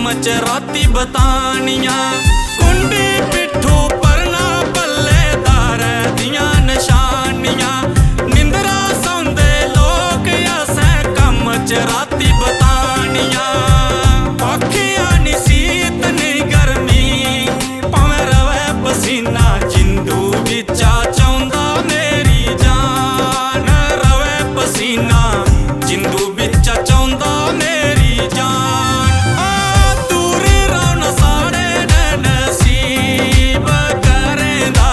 कम च राती बतानियां कुंडी पिट्ठू परना पल्ले दारे दियां निशानियां निंदरा सौंदे लोग असें कम च राती बतानियां आखियां नी शीत नी गर्मी भावें रवे पसीना जिंदू बिचा चाहुंदा मेरी जान रवे पसीना जिंदू बिचा चाहुंदा मेरी जान दूर रौन साड़े नसीब करेंदा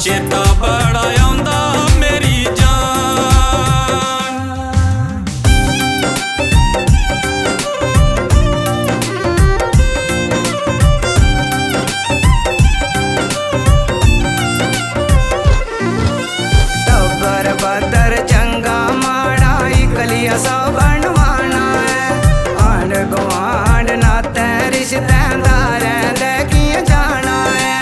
चेता बड़ा आंदा मेरी जान। टब्बर बदर चंगा माड़ा इकलिया सा बनवाना है आंड गुआंड नाते रिश्तेदारें दे किए जाना है।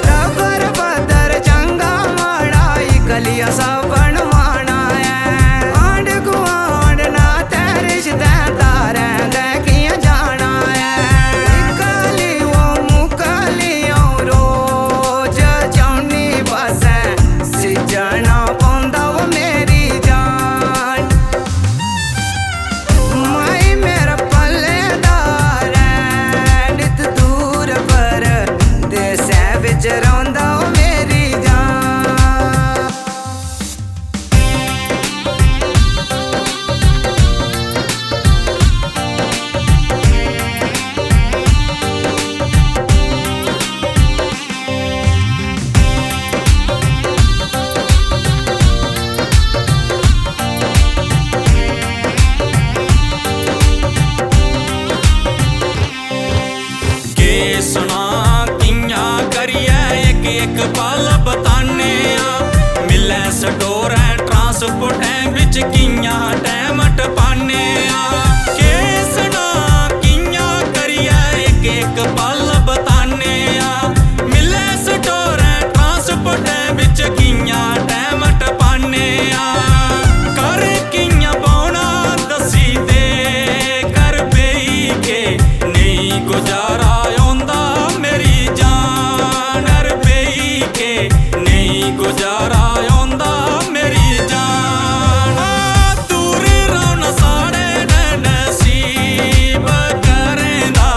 टब्बर बदर चंगा माड़ा इकलिया सा बनवाना है आंड गुआंड नाते रिश्तेदारें दे किए जाना है। इकली वो मुकली रोज चौनी बसे सिजना पौंदा वो मेरी जान माई मेरा पल्लेदार है नित दूर पर देसे बिच रौंदा वो मेरी जान। के सुना कियां करिए एक एक पल बताने आ मिले स्टोरें ट्रांसपोर्टें बिच कियां टैम टपाने आ के सुना कियां करिए एक एक पल बताने आ मिले स्टोरें ट्रांसपोर्टें बिच कियां टैम टपाने आ कर कियां पौना दसी दे कर बेई के नहीं गुजारा आंदा मेरी जान बेई के नहीं गुजारा आंदा मेरी जान दूर रौन साड़े नसीब करेंदा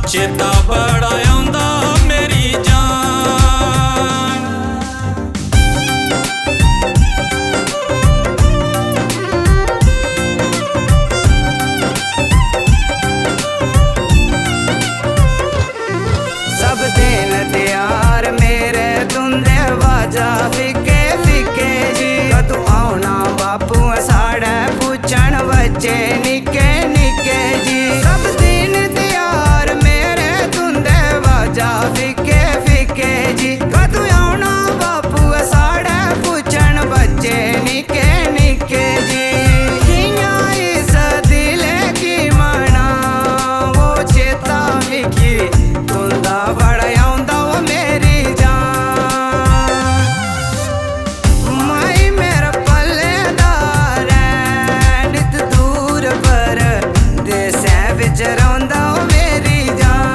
चेता बड़ा आंदा मेरी जान। सब दिन त्यार मेरे तुंदे वाजा फिके फिके जी कदू आना बापू साढ़े पूछन बच्चे निके निके जी। सब दिन त्यार मेरे तुंदे वाजा फिके फिके जी कदू आना बापू साढ़े पूछन बच्चे निके निके जी। कियां इस दिले की मना वो चेता मिकी तुंदा बड़ा आंदा वो मेरी जान माई मेरा पल्लेदार है नित दूर पर देसे बिच रौंदा वो मेरी जान।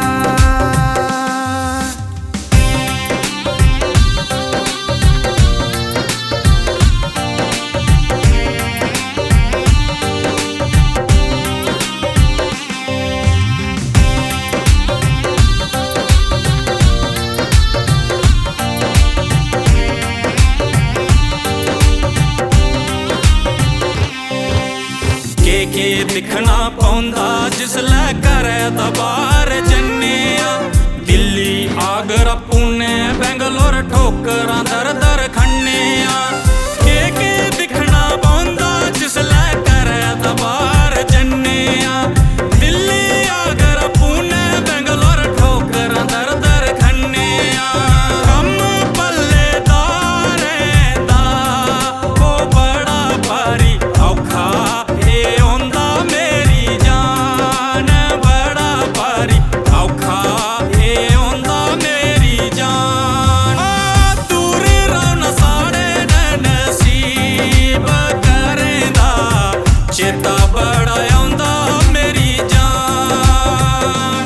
के दिखना पौंदा जिसलै करे दबार जन्ने आ दिल्ली आगरा पुणे बेंगलोर ठोकरां दर दर खन्ने आ के दिखना पौंदा जिसलै करे दबार जन्ने आ दिल्ली आगरा पुणे बेंगलोर ठोकरां दर दर खन्ने आ कम पल्लेदारें दा ओ बड़ा भारी औखा मेरी जान बड़ा भारी औखा आंदा मेरी जान दूर रौन साड़े नसीब करेंदा चेता बड़ा आंदा मेरी जान।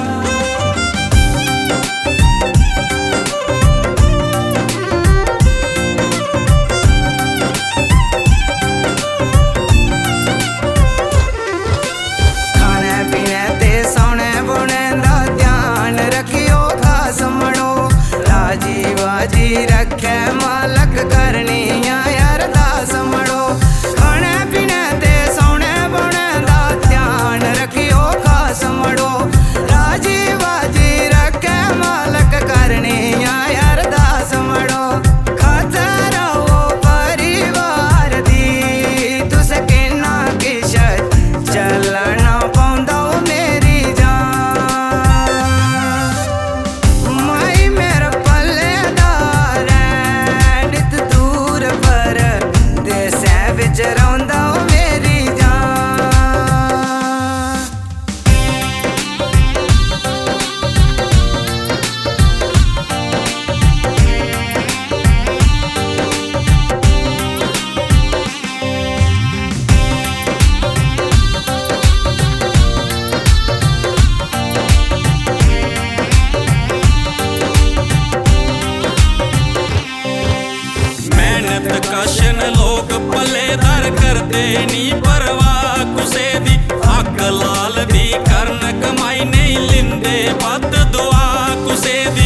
हन लोग पल्लेदार करते नी परवाह कुसे दी अक लाल दी करन कमाई नहीं लिंदे बद दुआ कुसे दी